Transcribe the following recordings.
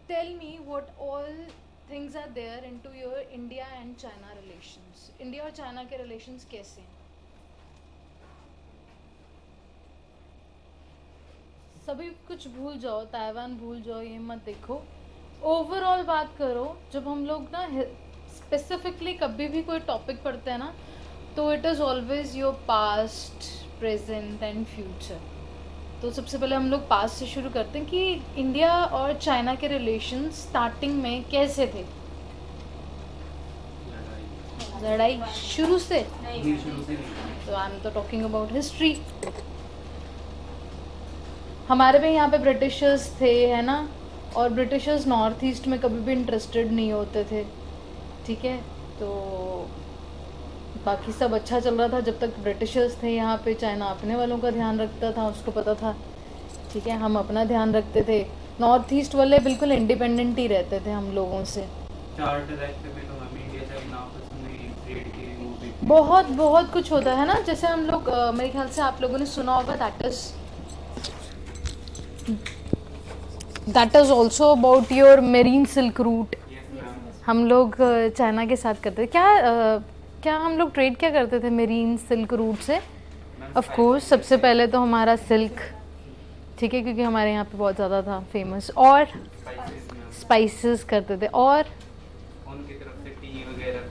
tell me what all things are there into your India and China relations. India और China के relations कैसे हैं? सभी कुछ भूल जाओ, ताइवान भूल जाओ, ये मत देखो, ओवरऑल बात करो. जब हम लोग ना स्पेसिफिकली कभी भी कोई टॉपिक पढ़ते हैं ना, तो it is always your past, present and future. तो सबसे पहले हम लोग पास्ट से शुरू करते हैं कि इंडिया और चाइना के रिलेशन स्टार्टिंग में कैसे थे. लड़ाई शुरू से. तो आई एम तो टॉकिंग अबाउट हिस्ट्री. हमारे भी यहाँ पे ब्रिटिशर्स थे, है ना, और ब्रिटिशर्स नॉर्थ ईस्ट में कभी भी इंटरेस्टेड नहीं होते थे. ठीक है, तो बाकी सब अच्छा चल रहा था जब तक ब्रिटिशर्स थे यहाँ पे. चाइना अपने वालों का ध्यान रखता था, उसको पता था. ठीक है, हम अपना ध्यान रखते थे. नॉर्थ ईस्ट वाले बिल्कुल इंडिपेंडेंट ही रहते थे हम लोगों से. बहुत बहुत कुछ होता है ना. जैसे हम लोग मेरे ख्याल से आप लोगों ने सुना होगा, that is also about your marine silk root. हम लोग चाइना के साथ करते थे क्या हम लोग ट्रेड क्या करते थे मेरीन सिल्क रूट से. ऑफ कोर्स सबसे पहले तो हमारा सिल्क. ठीक है, क्योंकि हमारे यहाँ पे बहुत ज़्यादा था फेमस. और स्पाइसेस करते थे, और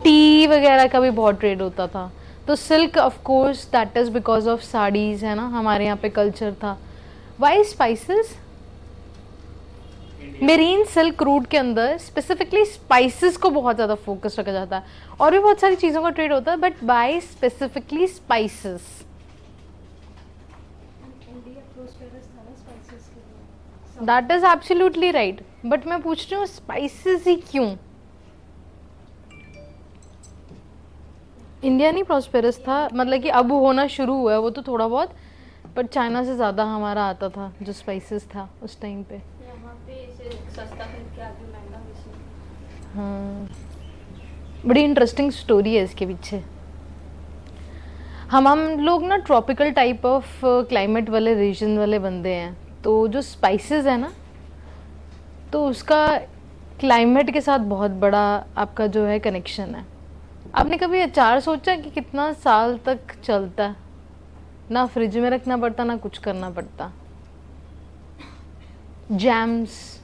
टी वगैरह का भी बहुत ट्रेड होता था. तो silk of course that is because of saris, है ना, हमारे यहाँ पे कल्चर था. Why spices? Marine silk route के अंदर स्पेसिफिकली स्पाइसेस को बहुत ज़्यादा फोकस रखा जाता है. और भी बहुत सारी चीज़ों का ट्रेड होता है, but by specifically spices. That is absolutely right. But मैं पूछ रही हूँ स्पाइसेस ही क्यों? इंडिया नहीं प्रॉस्पेरस था, मतलब कि अब होना शुरू हुआ है वो तो थोड़ा बहुत, बट चाइना से ज़्यादा हमारा आता था जो स्पाइसेस था उस टाइम पे. सस्ता खरीद के आगे महंगा बेचना. हाँ, बड़ी इंटरेस्टिंग स्टोरी है इसके पीछे. हम लोग ना ट्रॉपिकल टाइप ऑफ क्लाइमेट वाले रीजन वाले बंदे हैं. तो जो स्पाइसेस है ना, तो उसका क्लाइमेट के साथ बहुत बड़ा आपका जो है कनेक्शन है. आपने कभी अचार सोचा कि कितना साल तक चलता? ना फ्रिज में रखना पड़ता, ना कुछ करना पड़ता. जैम्स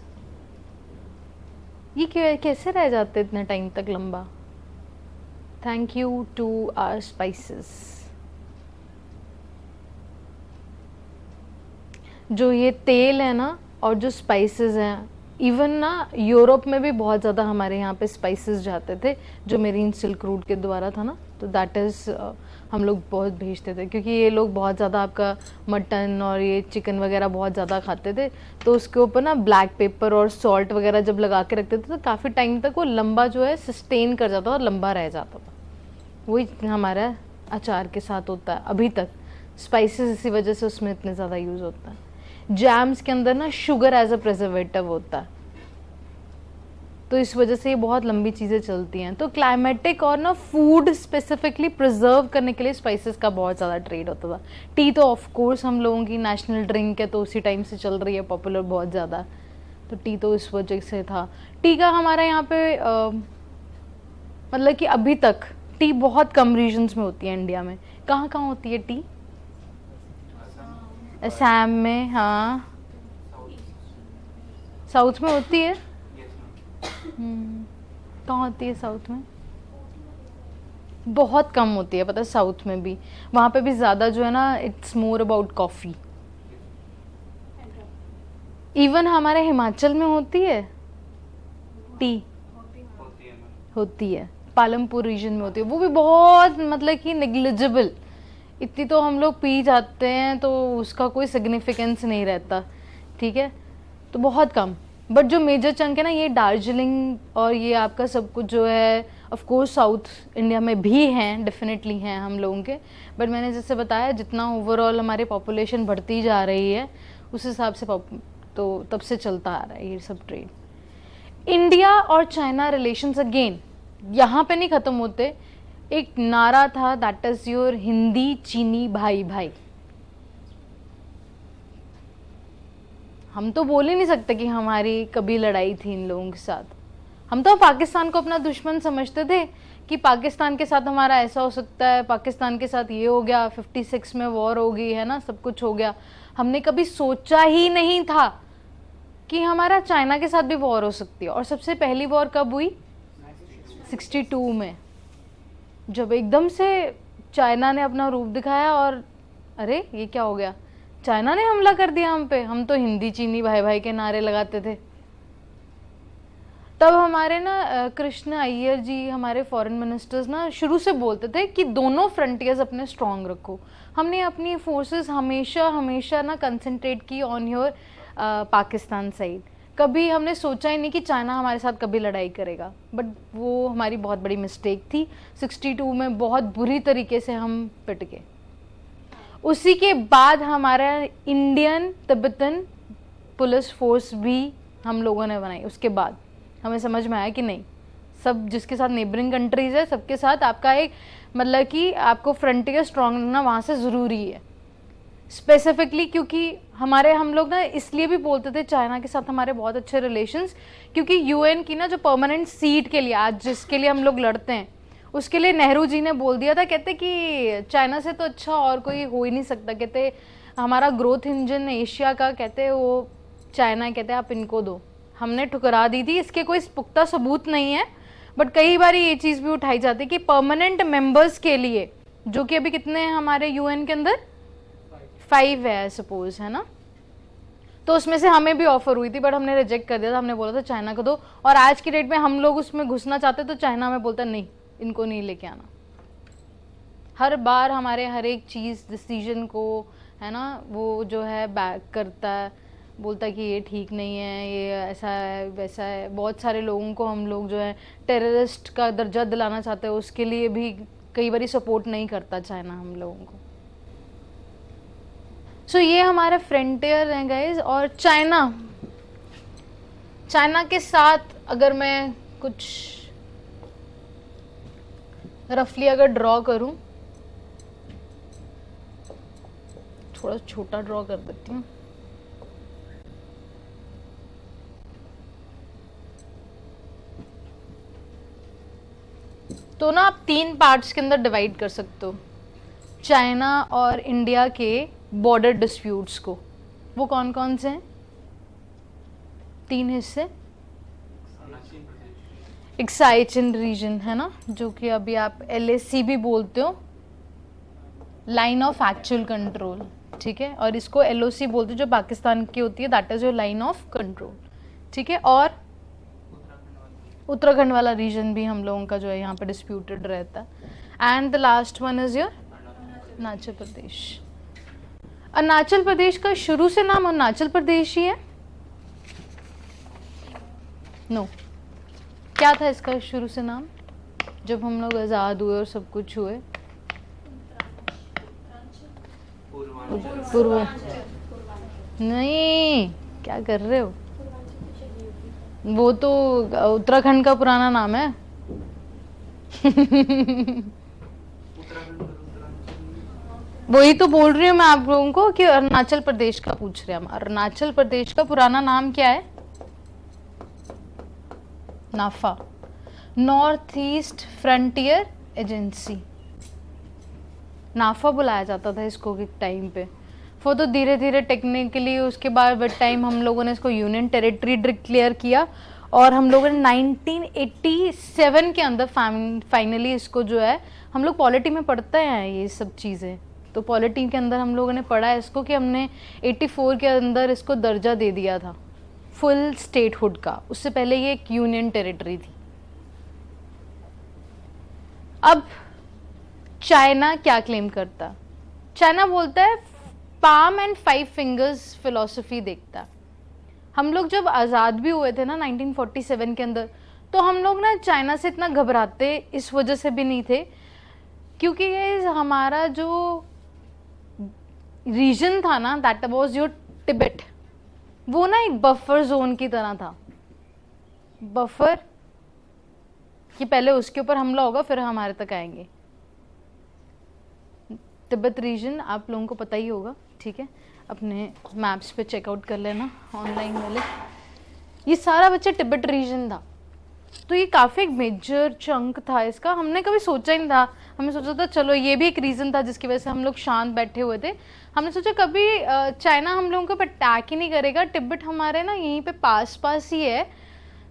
ये कैसे रह जाते इतने टाइम तक लंबा? Thank you to our spices. जो ये तेल है ना और जो स्पाइसेस हैं, इवन ना यूरोप में भी बहुत ज़्यादा हमारे यहाँ पे स्पाइसेस जाते थे जो मेरीन सिल्क रूट के द्वारा था ना. तो दैट इज़ हम लोग बहुत भेजते थे, क्योंकि ये लोग बहुत ज़्यादा आपका मटन और ये चिकन वगैरह बहुत ज़्यादा खाते थे. तो उसके ऊपर ना ब्लैक पेपर और सॉल्ट वगैरह जब लगा के रखते थे तो काफ़ी टाइम तक वो लंबा जो है सस्टेन कर जाता और लंबा रह जाता था. वही हमारा अचार के साथ होता है अभी तक. स्पाइसेस इसी वजह से उसमें इतने ज़्यादा यूज़ होता है. जैम्स के अंदर ना शुगर एज अ प्रिजर्वेटिव होता है, तो इस वजह से ये बहुत लंबी चीज़ें चलती हैं. तो क्लाइमेटिक और ना फूड स्पेसिफिकली प्रिजर्व करने के लिए स्पाइसेस का बहुत ज़्यादा ट्रेड होता था. टी तो ऑफ कोर्स हम लोगों की नेशनल ड्रिंक है, तो उसी टाइम से चल रही है पॉपुलर बहुत ज़्यादा. तो टी तो इस वजह से था. टी का हमारे यहाँ पे मतलब कि अभी तक टी बहुत कम रीजन्स में होती है इंडिया में. कहाँ कहाँ होती है टी? असम में, हाँ. साउथ में होती है. कहाँ होती है साउथ में? बहुत कम होती है, पता है, साउथ में भी. वहाँ पे भी ज़्यादा जो है ना, it's more about coffee. Even हमारे हिमाचल में होती है टी. होती है, पालमपुर रीजन में होती है. वो भी बहुत मतलब कि नेग्लिजिबल. इतनी तो हम लोग पी जाते हैं, तो उसका कोई सिग्निफिकेंस नहीं रहता. ठीक है, तो बहुत कम. बट जो मेजर चंक है ना, ये दार्जिलिंग और ये आपका सब कुछ जो है, ऑफ कोर्स साउथ इंडिया में भी हैं, डेफिनेटली हैं हम लोगों के. बट मैंने जैसे बताया, जितना ओवरऑल हमारी पॉपुलेशन बढ़ती जा रही है उस हिसाब से तो तब से चलता आ रहा है ये सब ट्रेड. इंडिया और चाइना रिलेशंस अगेन यहाँ पे नहीं ख़त्म होते. एक नारा था, दैट इज़ योर हिंदी चीनी भाई भाई. हम तो बोल ही नहीं सकते कि हमारी कभी लड़ाई थी इन लोगों के साथ। हम तो पाकिस्तान को अपना दुश्मन समझते थे कि पाकिस्तान के साथ हमारा ऐसा हो सकता है, पाकिस्तान के साथ ये हो गया, 56 में वॉर हो गई है ना, सब कुछ हो गया। हमने कभी सोचा ही नहीं था कि हमारा चाइना के साथ भी वॉर हो सकती है। और सबसे पहली वॉर कब हुई? 62 में, जब एकदम से चाइना ने अपना रूप दिखाया और अरे ये क्या हो गया, चाइना ने हमला कर दिया हम पे। हम तो हिंदी चीनी भाई भाई के नारे लगाते थे। तब हमारे ना कृष्ण अय्यर जी, हमारे फॉरेन मिनिस्टर्स ना शुरू से बोलते थे कि दोनों फ्रंटियर्स अपने स्ट्रांग रखो। हमने अपनी फोर्सेस हमेशा हमेशा ना कंसंट्रेट की ऑन योर पाकिस्तान साइड। कभी हमने सोचा ही नहीं कि चाइना हमारे साथ कभी लड़ाई करेगा, बट वो हमारी बहुत बड़ी मिस्टेक थी। 62 में बहुत बुरी तरीके से हम पिट गए। उसी के बाद हमारा इंडियन तिब्बतन पुलिस फोर्स भी हम लोगों ने बनाई। उसके बाद हमें समझ में आया कि नहीं, सब जिसके साथ नेबरिंग कंट्रीज है सबके साथ आपका एक मतलब कि आपको फ्रंटियर स्ट्रांग रखना वहाँ से ज़रूरी है। स्पेसिफिकली क्योंकि हम लोग ना इसलिए भी बोलते थे चाइना के साथ हमारे बहुत अच्छे रिलेशंस, क्योंकि यूएन की ना जो परमानेंट सीट के लिए आज जिसके लिए हम लोग लड़ते हैं, उसके लिए नेहरू जी ने बोल दिया था, कहते कि चाइना से तो अच्छा और कोई हो ही नहीं सकता। कहते हमारा ग्रोथ इंजन एशिया का, कहते वो चाइना, कहते आप इनको दो। हमने ठुकरा दी थी। इसके कोई पुख्ता सबूत नहीं है, बट कई बार ये चीज़ भी उठाई जाती है कि परमानेंट मेंबर्स के लिए, जो कि अभी कितने हैं हमारे यूएन के अंदर, 5 है सपोज, है ना, तो उसमें से हमें भी ऑफर हुई थी बट हमने रिजेक्ट कर दिया था। हमने बोला था चाइना को दो, और आज की डेट में हम लोग उसमें घुसना चाहते तो चाइना में बोलता नहीं, इनको नहीं लेके आना। हर बार हमारे हर एक चीज़ डिसीजन को, है ना, वो जो है बैक करता है, बोलता है कि ये ठीक नहीं है, ये ऐसा है वैसा है। बहुत सारे लोगों को हम लोग जो है टेररिस्ट का दर्जा दिलाना चाहते हैं, उसके लिए भी कई बार सपोर्ट नहीं करता चाइना हम लोगों को। सो ये हमारे फ्रंटियर हैं गाइज। और चाइना के साथ अगर मैं कुछ रफली अगर ड्रॉ करूं, थोड़ा छोटा ड्रॉ कर देती हूँ। तो ना आप 3 पार्ट्स के अंदर डिवाइड कर सकते हो चाइना और इंडिया के बॉर्डर डिस्प्यूट्स को। वो कौन कौन से हैं? 3 हिस्से। एक्साइचिन रीजन है ना, जो कि अभी आप LAC भी बोलते हो, लाइन ऑफ एक्चुअल कंट्रोल, ठीक है। और इसको LOC बोलते हो जो पाकिस्तान की होती है, that is your line of control, ठीक है। और उत्तराखंड वाला रीजन भी हम लोगों का जो है यहाँ पे डिस्प्यूटेड रहता है। And the last one is your Arunachal Pradesh. Arunachal Pradesh का शुरू से नाम अरुणाचल प्रदेश ही है? नो, क्या था इसका शुरू से नाम जब हम लोग आज़ाद हुए और सब कुछ हुए? पूर्व नहीं, क्या कर रहे हो? वो तो उत्तराखंड का पुराना नाम है। वही तो बोल रही हूँ मैं आप लोगों को कि अरुणाचल प्रदेश का पूछ रहे हैं हम। अरुणाचल प्रदेश का पुराना नाम क्या है? नाफा, नॉर्थ ईस्ट फ्रंटियर एजेंसी। नाफा बुलाया जाता था इसको एक टाइम पे। वो तो धीरे धीरे टेक्निकली उसके बाद विद टाइम हम लोगों ने इसको यूनियन टेरिटरी डिक्लेयर किया, और हम लोगों ने 1987 के अंदर फाइनली इसको जो है, हम लोग पॉलिटी में पढ़ते हैं ये सब चीज़ें, तो पॉलिटी के अंदर हम लोगों ने पढ़ा है इसको कि हमने 84 के अंदर इसको दर्जा दे दिया था फुल स्टेटहुड का। उससे पहले ये एक यूनियन टेरिटरी थी। अब चाइना क्या क्लेम करता? चाइना बोलता है पाम एंड 5 फिंगर्स फिलॉसफी देखता है। हम लोग जब आज़ाद भी हुए थे ना 1947 के अंदर, तो हम लोग ना चाइना से इतना घबराते इस वजह से भी नहीं थे, क्योंकि ये हमारा जो रीजन था ना, दैट वाज योर तिब्बत, वो ना एक बफर जोन की तरह था। बफर कि पहले उसके ऊपर हमला होगा फिर हमारे तक आएंगे। तिब्बत रीजन आप लोगों को पता ही होगा, ठीक है। अपने मैप्स पे चेकआउट कर लेना ऑनलाइन वाले। ये सारा बच्चा तिब्बत रीजन था, तो ये काफ़ी एक मेजर चंक था इसका। हमने कभी सोचा ही नहीं था, हमने सोचा था चलो ये भी एक रीज़न था जिसकी वजह से हम लोग शांत बैठे हुए थे। हमने सोचा कभी चाइना हम लोगों को अटैक ही नहीं करेगा, तिब्बत हमारे ना यहीं पे पास पास ही है,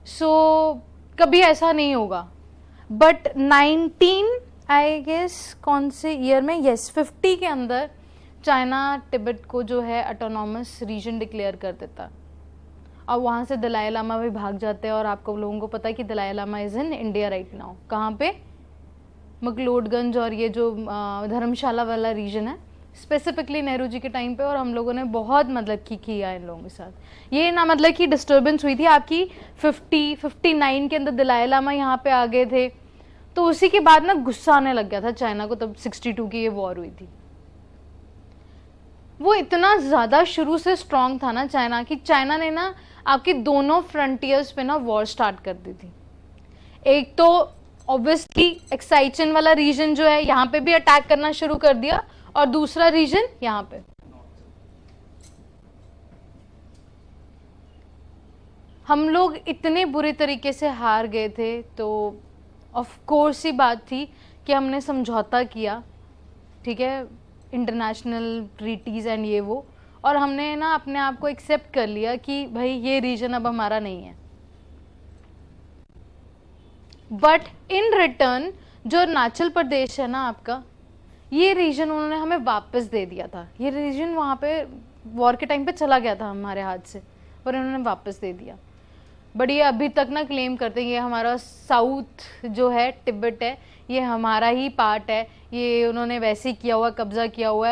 सो कभी ऐसा नहीं होगा। बट 19 आई गेस कौन से ईयर में, यस 50 के अंदर चाइना तिब्बत को जो है ऑटोनॉमस रीजन डिक्लेयर कर देता, और वहाँ से दलाई लामा भी भाग जाते हैं। और आपको लोगों को पता है कि Dalai Lama is in India right now. कहाँ पे? मकलोडगंज और ये जो धर्मशाला वाला रीजन है, स्पेसिफिकली नेहरू जी के टाइम पे। और हम लोगों ने बहुत मतलब की किया इन लोगों के साथ। ये ना मतलब कि डिस्टर्बेंस हुई थी आपकी 59 के अंदर दलाई लामा यहाँ पे आ गए थे, तो उसी के बाद ना गुस्सा आने लग गया था चाइना को। तब 62 की ये वॉर हुई थी। वो इतना ज़्यादा शुरू से स्ट्रांग था ना चाइना, कि चाइना ने ना आपके दोनों फ्रंटियर्स पे ना वॉर स्टार्ट कर दी थी। एक तो ऑब्वियसली एक्साइचन वाला रीजन जो है यहाँ पे भी अटैक करना शुरू कर दिया, और दूसरा रीजन यहाँ पे। हम लोग इतने बुरे तरीके से हार गए थे, तो ऑफ कोर्स ही बात थी कि हमने समझौता किया, ठीक है, इंटरनेशनल ट्रीटीज़ एंड ये वो, और हमने ना अपने आप को एक्सेप्ट कर लिया कि भाई ये रीजन अब हमारा नहीं है। बट इन रिटर्न जो अरुणाचल प्रदेश है ना आपका, ये रीजन उन्होंने हमें वापस दे दिया था। ये रीजन वहाँ पे वॉर के टाइम पे चला गया था हमारे हाथ से, पर उन्होंने वापस दे दिया। बट ये अभी तक ना क्लेम करते हैं ये हमारा साउथ जो है तिब्बत है, ये हमारा ही पार्ट है, ये उन्होंने वैसे ही किया हुआ, कब्जा किया हुआ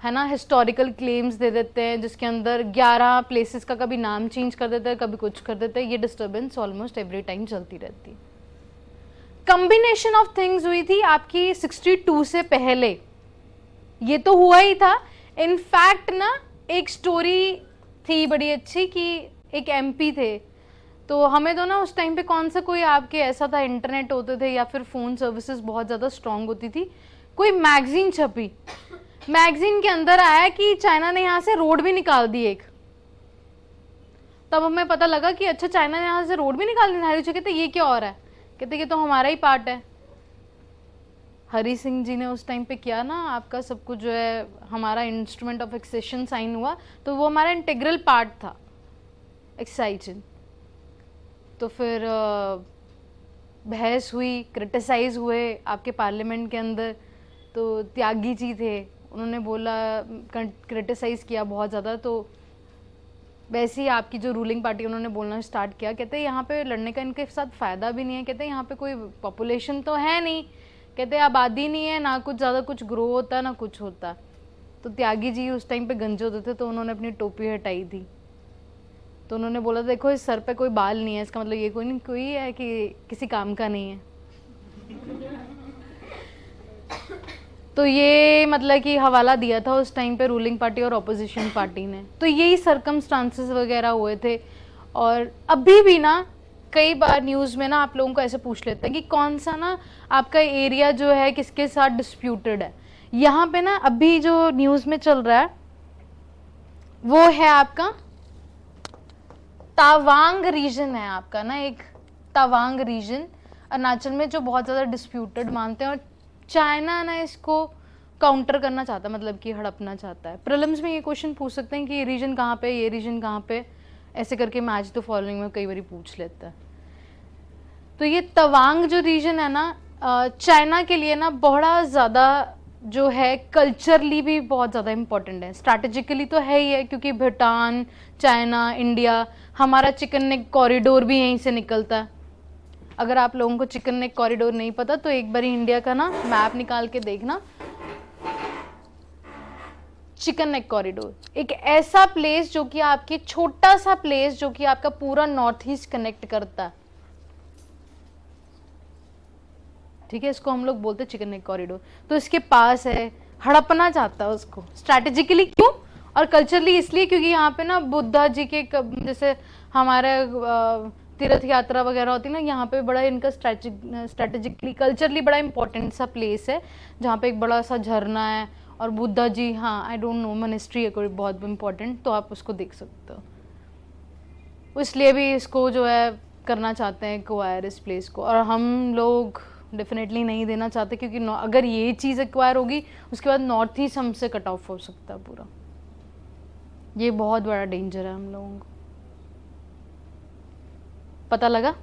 है ना। हिस्टोरिकल क्लेम्स दे देते हैं जिसके अंदर 11 प्लेसेस का कभी नाम चेंज कर देते हैं, कभी कुछ कर देते हैं। ये डिस्टर्बेंस ऑलमोस्ट एवरी टाइम चलती रहती है। कम्बिनेशन ऑफ थिंग्स हुई थी आपकी 62 से पहले, ये तो हुआ ही था। इनफैक्ट ना एक स्टोरी थी बड़ी अच्छी कि एक एमपी थे, तो हमें तो ना उस टाइम पे कौन सा कोई आपके ऐसा था, इंटरनेट होते थे या फिर फ़ोन सर्विसेज बहुत ज़्यादा स्ट्रांग होती थी, कोई मैगजीन छपी, मैगजीन के अंदर आया कि चाइना ने यहाँ से रोड भी निकाल दी एक। तब हमें पता लगा कि अच्छा चाइना ने यहाँ से रोड भी निकाल दी। नेहरू जी कहते ये क्या हो रहा है, कहते ये तो हमारा ही पार्ट है। हरी सिंह जी ने उस टाइम पे किया ना आपका सब कुछ जो है, हमारा इंस्ट्रूमेंट ऑफ एक्सेशन साइन हुआ, तो वो हमारा इंटीग्रल पार्ट था एक्साइजन। तो फिर बहस हुई, क्रिटिसाइज हुए आपके पार्लियामेंट के अंदर। तो त्यागी जी थे, उन्होंने बोला, क्रिटिसाइज किया बहुत ज़्यादा। तो वैसे ही आपकी जो रूलिंग पार्टी, उन्होंने बोलना स्टार्ट किया, कहते यहाँ पे लड़ने का इनके साथ फ़ायदा भी नहीं है, कहते यहाँ पे कोई पॉपुलेशन तो है नहीं, कहते आबादी नहीं है, ना कुछ ज़्यादा कुछ ग्रो होता ना कुछ होता। तो त्यागी जी उस टाइम पे गंजे होते थे, तो उन्होंने अपनी टोपी हटाई थी। तो उन्होंने बोला देखो इस सर पे कोई बाल नहीं है, इसका मतलब ये कोई नहीं कोई है कि किसी काम का नहीं है। तो ये मतलब कि हवाला दिया था उस टाइम पे रूलिंग पार्टी और अपोजिशन पार्टी ने। तो यही सर्कमस्टांसेस वगैरह हुए थे। और अभी भी ना कई बार न्यूज़ में ना आप लोगों को ऐसे पूछ लेते हैं कि कौन सा ना आपका एरिया जो है किसके साथ डिस्प्यूटेड है। यहाँ पे ना अभी जो न्यूज़ में चल रहा है वो है आपका तावांग रीजन है आपका ना, एक तावांग रीजन अरुणाचल में जो बहुत ज़्यादा डिस्प्यूटेड मानते हैं, और चाइना ना इसको काउंटर करना चाहता है, मतलब कि हड़पना चाहता है। प्रीलिम्स में ये क्वेश्चन पूछ सकते हैं कि ये रीजन कहाँ पे, ये रीजन कहाँ पे, ऐसे करके मैच द फॉलोइंग में कई बार पूछ लेता है। तो ये तवांग जो रीजन है ना, चाइना के लिए ना बहुत ज़्यादा जो है कल्चरली भी बहुत ज़्यादा इम्पोर्टेंट है। स्ट्रैटेजिकली तो है ही है, क्योंकि भूटान, चाइना, इंडिया, हमारा चिकन नेक कॉरिडोर भी यहीं से निकलता है। अगर आप लोगों को चिकन नेक कॉरिडोर नहीं पता तो एक बार इंडिया का ना मैप निकाल के देखना। चिकन नेक कॉरिडोर एक ऐसा प्लेस जो कि आपकी छोटा सा प्लेस जो कि आपका पूरा नॉर्थ ईस्ट कनेक्ट करता है, ठीक है, इसको हम लोग बोलते हैं चिकन नेक कॉरिडोर। तो इसके पास है, हड़पना चाहता है उसको स्ट्रैटेजिकली। क्यों? और कल्चरली इसलिए क्योंकि यहाँ पे ना बुद्धा जी के जैसे हमारे तीर्थ यात्रा वगैरह होती है ना, यहाँ पे बड़ा इनका स्ट्रैटेजिकली कल्चरली बड़ा इंपॉर्टेंट सा प्लेस है, जहाँ पे एक बड़ा सा झरना है और बुद्धा जी, हाँ आई डोंट नो, मॉनेस्ट्री है कोई बहुत इम्पोर्टेंट, तो आप उसको देख सकते हो। इसलिए भी इसको जो है करना चाहते हैं एक्वायर इस प्लेस को, और हम लोग डेफिनेटली नहीं देना चाहते, क्योंकि अगर ये चीज़ एक्वायर होगी उसके बाद नॉर्थ ईस्ट हमसे कट ऑफ हो सकता है पूरा। ये बहुत बड़ा डेंजर है हम लोगों को। पता लगा?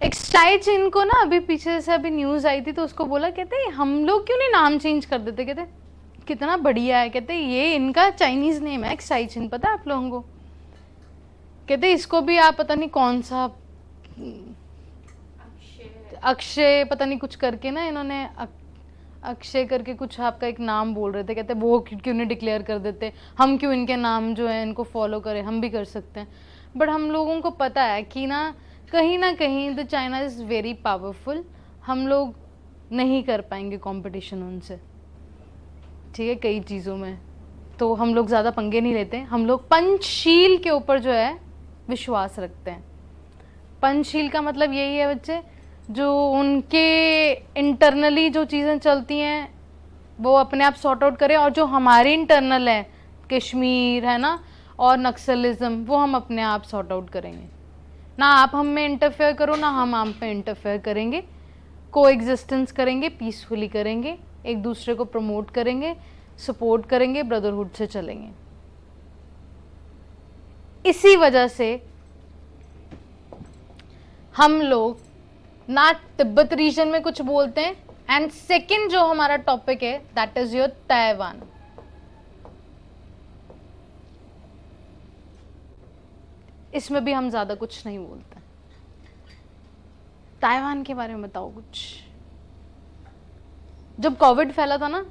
एक्सटाई चिन को ना अभी पीछे से अभी न्यूज आई थी, तो उसको बोला, कहते हम लोग क्यों नहीं नाम चेंज कर देते, कहते कितना बढ़िया है, कहते ये इनका चाइनीज नेम है एक्सटाई चिन, पता है आप लोगों को? कहते इसको भी आप पता नहीं कौन सा अक्षय पता नहीं कुछ करके ना, इन्होंने अक्षय करके कुछ आपका एक नाम बोल रहे थे, कहते वो क्यों नहीं डिक्लेयर कर देते, हम क्यों इनके नाम जो है इनको फॉलो करें, हम भी कर सकते हैं। बट हम लोगों को पता है कि ना कहीं the China is very powerful, हम लोग नहीं कर पाएंगे कंपटीशन उनसे, ठीक है, कई चीज़ों में। तो हम लोग ज़्यादा पंगे नहीं लेते, हम लोग पंचशील के ऊपर जो है विश्वास रखते हैं। पंचशील का मतलब यही है बच्चे, जो उनके इंटरनली जो चीज़ें चलती हैं वो अपने आप सॉर्ट आउट करें, और जो हमारी इंटरनल है, कश्मीर है ना, और नक्सलिज्म, वो हम अपने आप सॉर्ट आउट करेंगे। ना आप हम में इंटरफेयर करो, ना हम आप में इंटरफेयर करेंगे, को एग्जिस्टेंस करेंगे, पीसफुली करेंगे, एक दूसरे को प्रमोट करेंगे, सपोर्ट करेंगे, ब्रदरहुड से चलेंगे। इसी वजह से हम लोग ना तिब्बत रीजन में कुछ बोलते हैं, एंड सेकंड जो हमारा टॉपिक है दैट इज योर ताइवान। इसमें भी हम ज्यादा कुछ नहीं बोलते। ताइवान के बारे में बताओ कुछ। जब कोविड फैला था ना,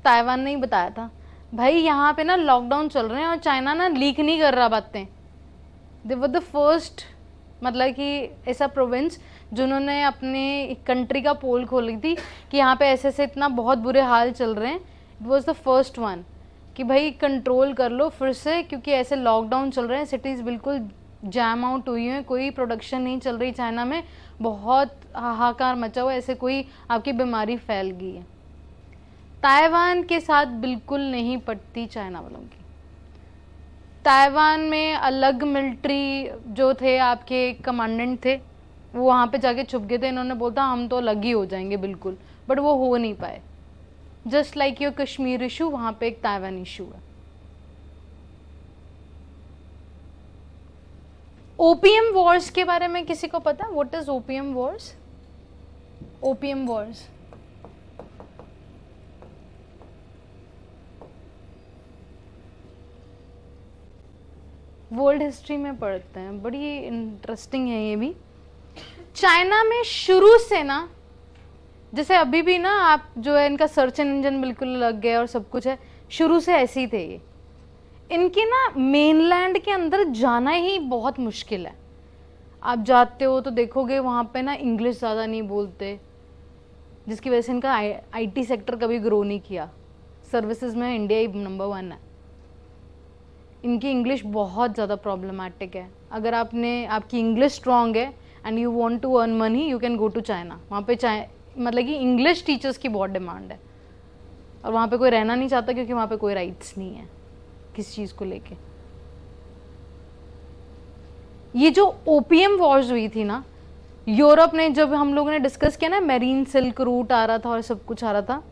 ताइवान ने ही बताया था, भाई यहाँ पे ना लॉकडाउन चल रहे हैं और चाइना ना लीक नहीं कर रहा बातें। दे वर द फर्स्ट, मतलब कि ऐसा प्रोविंस जिन्होंने अपने कंट्री का पोल खोली थी कि यहाँ पे ऐसे ऐसे इतना बहुत बुरे हाल चल रहे हैं। It was the first one कि भाई कंट्रोल कर लो फिर से, क्योंकि ऐसे लॉकडाउन चल रहे हैं, सिटीज़ बिल्कुल जैम आउट हुई हैं, कोई प्रोडक्शन नहीं चल रही चाइना में, बहुत हाहाकार मचा हुआ, ऐसे कोई आपकी बीमारी फैल गई है। ताइवान के साथ बिल्कुल नहीं पटती चाइना वालों की। ताइवान में अलग मिलिट्री जो थे, आपके कमांडेंट थे, वो वहाँ पे जाके छुप गए थे, इन्होंने बोला हम तो अलग ही हो जाएंगे बिल्कुल, बट वो हो नहीं पाए। Just like your Kashmir issue, वहाँ पे एक ताइवान इशू है। ओपीएम वॉर्स के बारे में किसी को पता? What is opium wars? Opium wars world history में पढ़ते हैं, बड़ी इंटरेस्टिंग है ये भी। चाइना में शुरू से ना, जैसे अभी भी ना आप जो है इनका सर्च इंजन बिल्कुल लग गया और सब कुछ है, शुरू से ऐसे ही थे ये। इनके ना मेनलैंड के अंदर जाना ही बहुत मुश्किल है। आप जाते हो तो देखोगे वहाँ पे ना इंग्लिश ज़्यादा नहीं बोलते, जिसकी वजह से इनका आईटी सेक्टर कभी ग्रो नहीं किया। सर्विसेज में इंडिया ही नंबर 1 है। इनकी इंग्लिश बहुत ज़्यादा प्रॉब्लमेटिक है। अगर आपकी इंग्लिश स्ट्रॉन्ग है and you want to earn money, you can go to China. वहाँ पे मतलब कि इंग्लिश टीचर्स की बहुत डिमांड है, और वहाँ पे कोई रहना नहीं चाहता, क्योंकि वहाँ पे कोई राइट्स नहीं है किस चीज़ को लेके। ये जो ओपीएम वॉर्स हुई थी ना, यूरोप ने, जब हम लोगों ने डिस्कस किया ना, मेरीन सिल्क रूट आ रहा था और सब कुछ आ रहा था।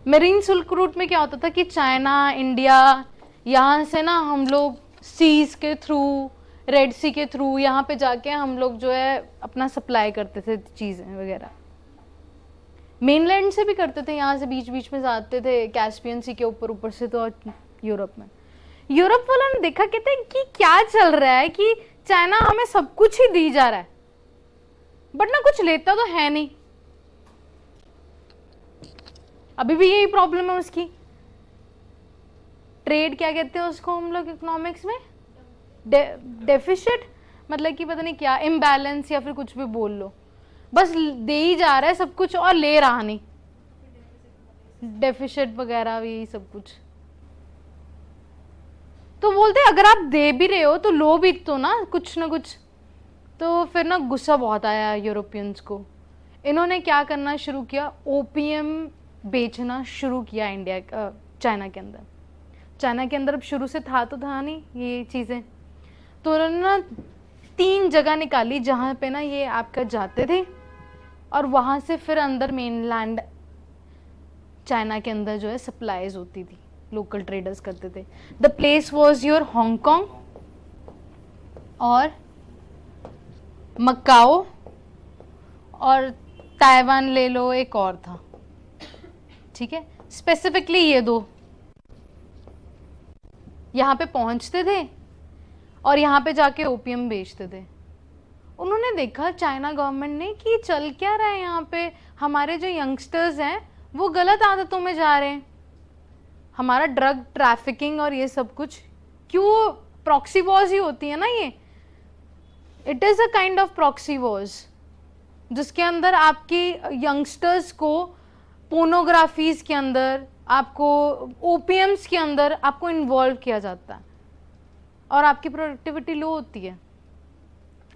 मेरीन सिल्क रूट में क्या होता था कि चाइना, इंडिया, यहाँ से ना हम लोग सीज के थ्रू, रेड सी के थ्रू यहाँ पे जाके हम लोग जो है अपना सप्लाई करते थे चीज़ें वगैरह। मेनलैंड से भी करते थे, यहाँ से बीच बीच में जाते थे कैस्पियन सी के ऊपर ऊपर से। तो यूरोप में, यूरोप वालों ने देखा, कहते हैं कि क्या चल रहा है कि चाइना हमें सब कुछ ही दी जा रहा है, बट ना कुछ लेता तो है नहीं। अभी भी यही प्रॉब्लम है उसकी। ट्रेड क्या कहते हैं उसको हम लोग इकोनॉमिक्स में? डेफिसिट, मतलब कि पता नहीं क्या, इम्बैलेंस, या फिर कुछ भी बोल लो, बस दे ही जा रहा है सब कुछ और ले रहा नहीं, डेफिसिट वगैरह, यही सब कुछ। तो बोलते अगर आप दे भी रहे हो तो लो भी तो ना कुछ कुछ। तो फिर ना गुस्सा बहुत आया यूरोपियंस को। इन्होंने क्या करना शुरू किया, ओपीएम बेचना शुरू किया इंडिया चाइना के अंदर। चाइना के अंदर अब शुरू से था तो था नहीं ये चीज़ें, तो उन्होंने ना 3 जगह निकाली जहाँ पे ना ये आपका जाते थे, और वहाँ से फिर अंदर मेनलैंड चाइना के अंदर जो है सप्लाईज होती थी, लोकल ट्रेडर्स करते थे। The place was your Hong Kong और मकाओ, और ताइवान ले लो, एक और था, ठीक है, स्पेसिफिकली ये 2 यहाँ पे पहुंचते थे और यहाँ पे जाके ओपीएम बेचते थे। उन्होंने देखा चाइना गवर्नमेंट ने कि चल क्या रहा है यहाँ पे, हमारे जो यंगस्टर्स हैं वो गलत आदतों में जा रहे हैं, हमारा ड्रग ट्रैफिकिंग और ये सब कुछ, क्यों प्रॉक्सी वॉर्स ही होती है ना ये, it is a kind of proxy Wars जिसके अंदर आपकी यंगस्टर्स को पोर्नोग्राफीज के अंदर, आपको ओपीएम्स के अंदर आपको इन्वॉल्व किया जाता है और आपकी प्रोडक्टिविटी लो होती है।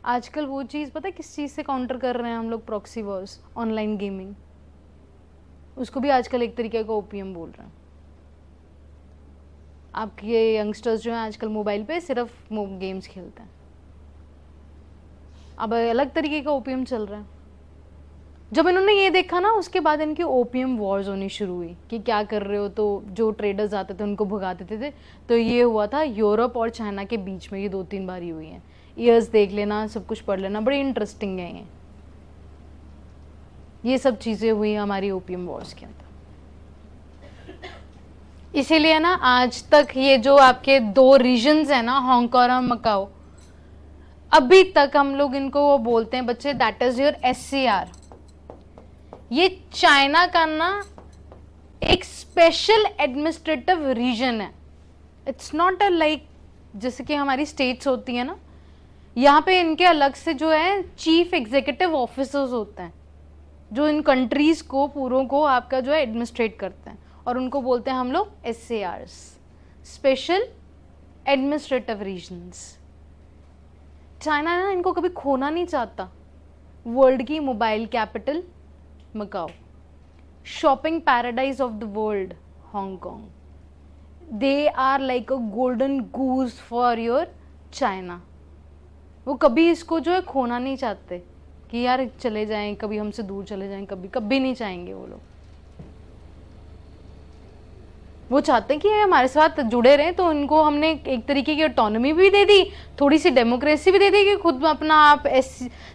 आजकल वो चीज़ पता है किस चीज़ से काउंटर कर रहे हैं हम लोग, प्रॉक्सी वॉर्स, ऑनलाइन गेमिंग, उसको भी आजकल एक तरीके का ओपीएम बोल रहे हैं। आपके यंगस्टर्स जो हैं आजकल मोबाइल पे सिर्फ गेम्स खेलते हैं, अब अलग तरीके का ओपीएम चल रहा है। जब इन्होंने ये देखा ना, उसके बाद इनकी ओपीएम वॉर्स होनी शुरू हुई कि क्या कर रहे हो, तो जो ट्रेडर्स आते थे उनको भगा देते थे। तो ये हुआ था यूरोप और चाइना के बीच में, ये 2-3 बार ही हुई हैं। ईयर्स देख लेना, सब कुछ पढ़ लेना, बड़ी इंटरेस्टिंग है ये सब चीज़ें हुई हमारी ओपीएम वॉर्स के अंदर। इसीलिए ना आज तक ये जो आपके 2 रीजन्स हैं ना, हांगकांग और मकाओ, अभी तक हम लोग इनको वो बोलते हैं बच्चे, दैट इज योर एससीआर। ये चाइना का ना एक स्पेशल एडमिनिस्ट्रेटिव रीजन है। इट्स नॉट अ लाइक जैसे कि हमारी स्टेट्स होती है ना, यहाँ पे इनके अलग से जो है चीफ एग्जीक्यूटिव ऑफिसर्स होते हैं जो इन कंट्रीज को पूरों को आपका जो है एडमिनिस्ट्रेट करते हैं, और उनको बोलते हैं हम लोग SCRs, special administrative regions. China ना इनको कभी खोना नहीं चाहता। वर्ल्ड की mobile capital Macau, shopping paradise of the world Hong Kong, they are like a golden goose for your China. वो कभी इसको जो है खोना नहीं चाहते कि यार चले जाएं, कभी हमसे दूर चले जाएं, कभी कभी नहीं चाहेंगे वो लोग। वो चाहते हैं कि हमारे साथ जुड़े रहें, तो उनको हमने एक तरीके की ऑटोनॉमी भी दे दी, थोड़ी सी डेमोक्रेसी भी दे दी कि खुद अपना आप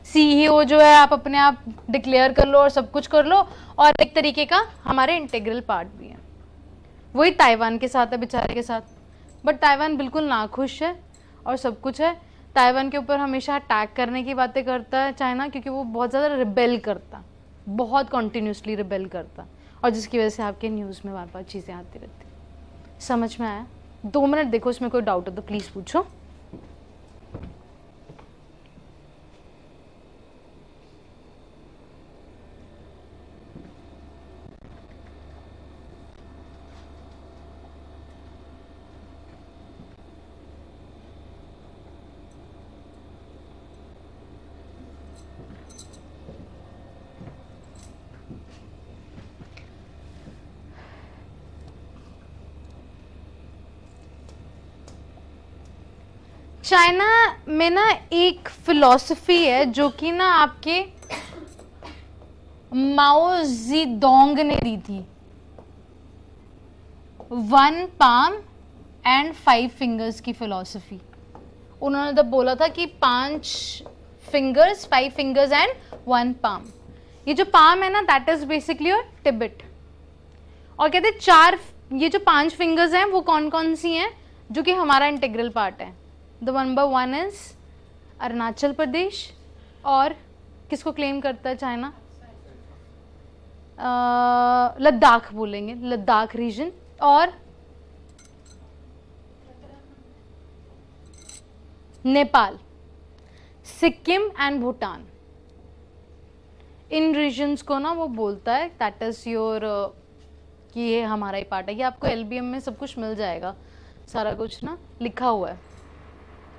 सीईओ जो है आप अपने आप डिक्लेयर कर लो और सब कुछ कर लो, और एक तरीके का हमारे इंटीग्रल पार्ट भी है। वही ताइवान के साथ है, बेचारे के साथ, बट ताइवान बिल्कुल नाखुश है और सब कुछ है। ताइवान के ऊपर हमेशा अटैक करने की बातें करता है चाइना, क्योंकि वो बहुत ज़्यादा रिबेल करता, बहुत कॉन्टीन्यूसली रिबेल करता, और जिसकी वजह से आपके न्यूज़ में बार बार चीज़ें आती रहती। समझ में आया? 2 मिनट देखो, इसमें कोई डाउट हो तो प्लीज़ पूछो। चाइना में ना एक फिलॉसफी है जो कि ना आपके माओ जेडोंग ने दी थी, 1 पाम एंड 5 फिंगर्स की फिलॉसफी। उन्होंने तब बोला था कि 5 फिंगर्स, 5 फिंगर्स एंड 1 पाम। ये जो पाम है ना, that is basically your Tibet. और कहते हैं 4, ये जो 5 फिंगर्स हैं वो कौन कौन सी हैं, जो कि हमारा इंटीग्रल पार्ट है। The number 1 is Arunachal Pradesh, और किसको क्लेम करता है चाइना, लद्दाख बोलेंगे, लद्दाख रीजन, और नेपाल, सिक्किम एंड भूटान। इन रीजन्स को ना वो बोलता है दैट इज योर कि ये हमारा ही पार्ट है। ये आपको एलबीएम में सब कुछ मिल जाएगा, सारा कुछ ना लिखा हुआ है।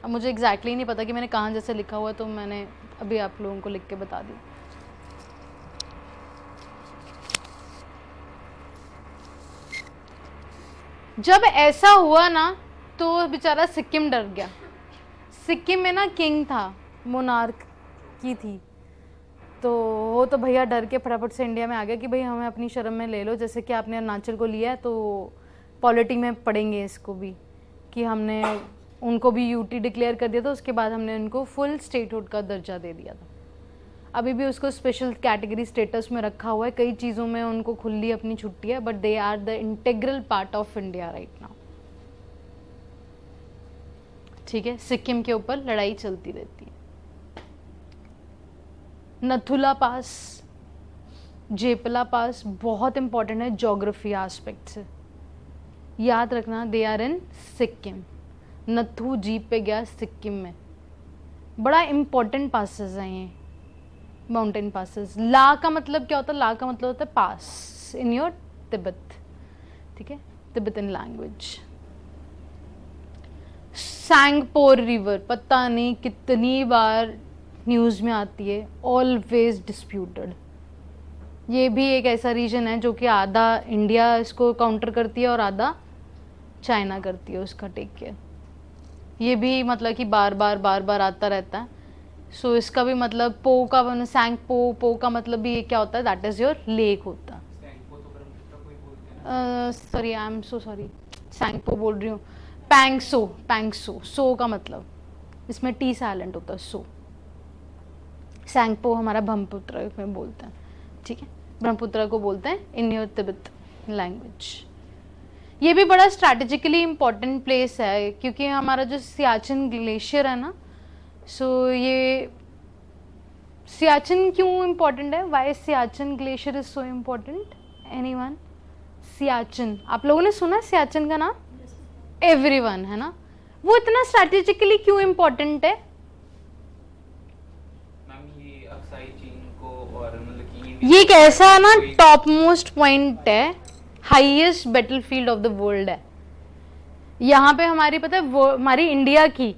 अब मुझे एग्जैक्टली नहीं पता कि मैंने कहाँ जैसे लिखा हुआ है, तो मैंने अभी आप लोगों को लिख के बता दी। जब ऐसा हुआ ना तो बेचारा सिक्किम डर गया। सिक्किम में ना किंग था, मोनार्क की थी, तो वो तो भैया डर के फटाफट से इंडिया में आ गया कि भाई हमें अपनी शर्म में ले लो, जैसे कि आपने अरुणाचल को लिया है तो पॉलिटी में पढ़ेंगे इसको भी, कि हमने उनको भी यूटी डिक्लेयर कर दिया था, उसके बाद हमने उनको फुल स्टेटहुड का दर्जा दे दिया था। अभी भी उसको स्पेशल कैटेगरी स्टेटस में रखा हुआ है, कई चीज़ों में उनको खुली अपनी छुट्टी है, but they are the integral part of India right now. ठीक है, सिक्किम के ऊपर लड़ाई चलती रहती है। नथुला पास, जेपला पास बहुत इंपॉर्टेंट है ज्योग्राफी एस्पेक्ट से, याद रखना, they are in Sikkim. Nathu jeep पे गया सिक्किम में, बड़ा इंपॉर्टेंट पासेस हैं ये माउंटेन पासेस। ला का मतलब क्या होता है? ला का मतलब होता है पास इन योर तिब्बत, ठीक है, तिब्बतन लैंग्वेज। सैंगपोर रिवर पता नहीं कितनी बार न्यूज़ में आती है, ऑलवेज डिस्प्यूटेड। ये भी एक ऐसा रीजन है जो कि आधा इंडिया इसको काउंटर करती है और आधा चाइना करती है उसका टेक केयर। ये भी मतलब कि बार बार आता रहता है। सो इसका भी मतलब पो का सैंग पो का मतलब भी ये क्या होता है? दैट इज़ योर लेक होता है। Sorry, I am so sorry, Sangpo बोल रही हूँ, पैंगसो सो का मतलब इसमें टी साइलेंट होता है, सो। सैंगपो हमारा ब्रह्मपुत्र में बोलते हैं, ठीक है, ब्रह्मपुत्र को बोलते हैं इन योर तिब्बत लैंग्वेज। ये भी बड़ा स्ट्रैटेजिकली इम्पोर्टेंट प्लेस है क्योंकि हमारा जो सियाचिन ग्लेशियर है ना, सो ये सियाचिन क्यों इम्पोर्टेंट है? Why Siachen glacier is so important? Anyone? Siachen, आप लोगों ने सुना सियाचिन का नाम? एवरीवन, है ना? वो इतना स्ट्रैटेजिकली क्यों इम्पोर्टेंट है? ये अक्साई चीन को और मतलब कि ये एक ऐसा ना टॉप मोस्ट पॉइंट है, highest battlefield of the world है। यहाँ पे हमारी पता है वो हमारी इंडिया की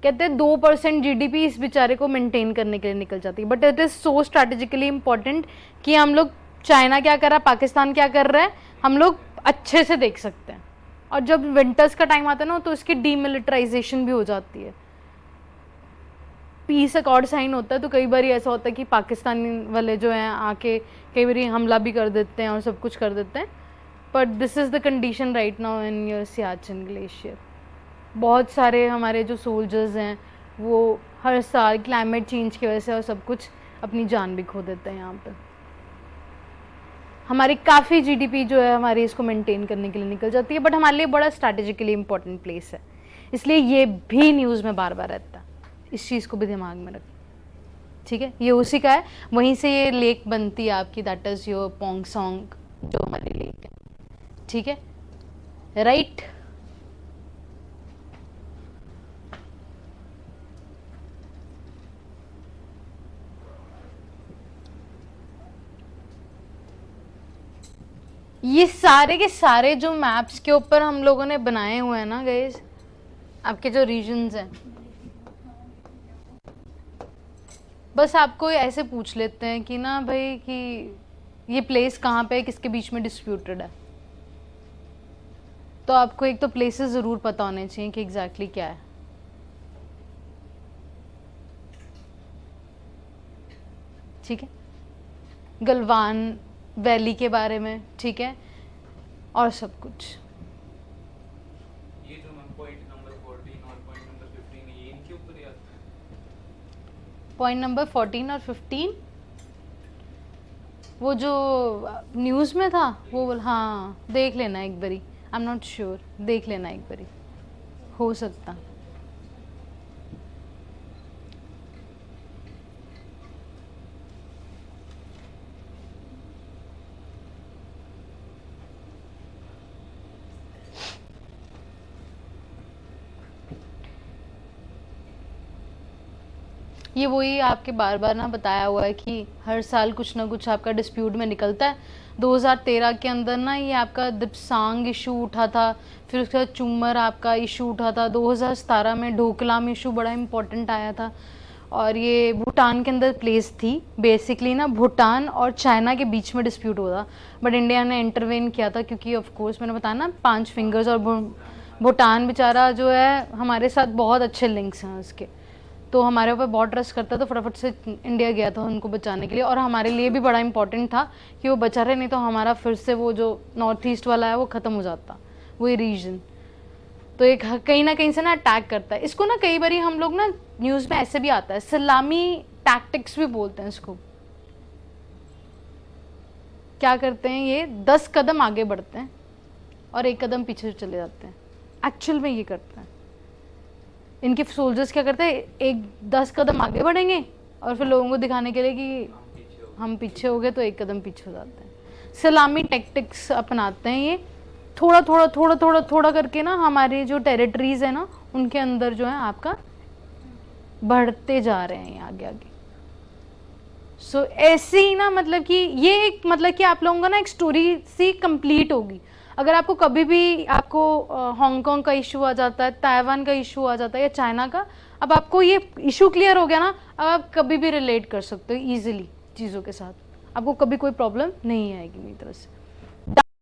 कहते हैं 2% जीडीपी इस बेचारे को मेंटेन करने के लिए निकल जाती है, but it is so strategically important कि हम लोग चाइना क्या कर रहा है, पाकिस्तान क्या कर रहा है, हम लोग अच्छे से देख सकते हैं। और जब विंटर्स का टाइम आता है ना तो इसकी डीमिलिटराइजेशन भी हो जाती है, पीस अकॉर्ड साइन होता है, तो कई बार ऐसा होता है कि पाकिस्तानी वाले जो हैं आके कई बार हमला भी कर देते हैं और सब कुछ कर देते हैं। But this is the condition right now in your Siachen glacier. बहुत सारे हमारे जो सोल्जर्स हैं वो हर साल क्लाइमेट चेंज की वजह से और सब कुछ अपनी जान भी खो देते हैं यहाँ पे। हमारी काफ़ी जीडीपी जो है हमारी इसको मेंटेन करने के लिए निकल जाती है, बट हमारे लिए बड़ा स्ट्रैटेजिकली इंपॉर्टेंट प्लेस है, इसलिए ये भी न्यूज़ में बार बार रहता है। इस चीज़ को भी दिमाग में रखें, ठीक है। ये उसी का है, वहीं से ये लेक बनती है आपकी, दैट इज़ योर पोंगसोंग जो हमारी लेक है, ठीक है, राइट। ये सारे के सारे जो मैप्स के ऊपर हम लोगों ने बनाए हुए हैं ना गाइस, आपके जो रीजन्स हैं, बस आपको ऐसे पूछ लेते हैं कि ना भाई कि ये प्लेस कहाँ पे है, किसके बीच में डिस्प्यूटेड है, तो आपको एक तो प्लेसेस ज़रूर पता होने चाहिए कि एग्जैक्टली क्या है, ठीक है, गलवान वैली के बारे में, ठीक है, और सब कुछ। ये जो पॉइंट नंबर 14 और पॉइंट नंबर 15 ये इनके ऊपर याद पॉइंट नंबर 14 और 15 वो जो न्यूज़ में था वो, हाँ देख लेना एक बारी, आई एम नॉट श्योर, देख लेना एक बारी, हो सकता। ये वही आपके बार बार ना बताया हुआ है कि हर साल कुछ ना कुछ आपका डिस्प्यूट में निकलता है। 2013 के अंदर ना ये आपका दिप्सांग इशू उठा था, फिर उसके बाद चूमर आपका इशू उठा था, 2017 में ढोकलाम इशू बड़ा इम्पोर्टेंट आया था, और ये भूटान के अंदर प्लेस थी। बेसिकली ना भूटान और चाइना के बीच में डिस्प्यूट हुआ था, बट इंडिया ने इंटरवेन किया था क्योंकि ऑफ कोर्स मैंने बताया ना 5 फिंगर्स, और भूटान बेचारा जो है हमारे साथ बहुत अच्छे लिंक्स हैं उसके, तो हमारे ऊपर बहुत ट्रस्ट करता है, तो फटाफट से इंडिया गया था उनको बचाने के लिए। और हमारे लिए भी बड़ा इंपॉर्टेंट था कि वो बचा रहे, नहीं तो हमारा फिर से वो जो नॉर्थ ईस्ट वाला है वो ख़त्म हो जाता, वही रीजन। तो एक कहीं ना कहीं से ना अटैक करता है इसको ना। कई बार हम लोग ना न्यूज़ में ऐसे भी आता है, सलामी टैक्टिक्स भी बोलते हैं इसको। क्या करते हैं ये, 10 कदम आगे बढ़ते हैं और 1 कदम पीछे चले जाते हैं। एक्चुअल में ये करते हैं इनके सोल्जर्स, क्या करते हैं 10 कदम आगे बढ़ेंगे और फिर लोगों को दिखाने के लिए कि हम पीछे हो गए, तो 1 कदम पीछे हो जाते हैं। सलामी टैक्टिक्स अपनाते हैं ये, थोड़ा थोड़ा थोड़ा थोड़ा थोड़ा करके ना हमारे जो टेरिटरीज है ना उनके अंदर जो है आपका बढ़ते जा रहे हैं आगे आगे। सो ऐसे ही ना, मतलब कि ये एक, मतलब कि आप लोगों का ना एक स्टोरी सी कंप्लीट होगी। अगर आपको कभी भी आपको हांगकांग का इशू आ जाता है, ताइवान का इशू आ जाता है या चाइना का, अब आपको ये इशू क्लियर हो गया ना, अब आप कभी भी रिलेट कर सकते हो इजीली चीज़ों के साथ, आपको कभी कोई प्रॉब्लम नहीं आएगी मेरी तरफ से।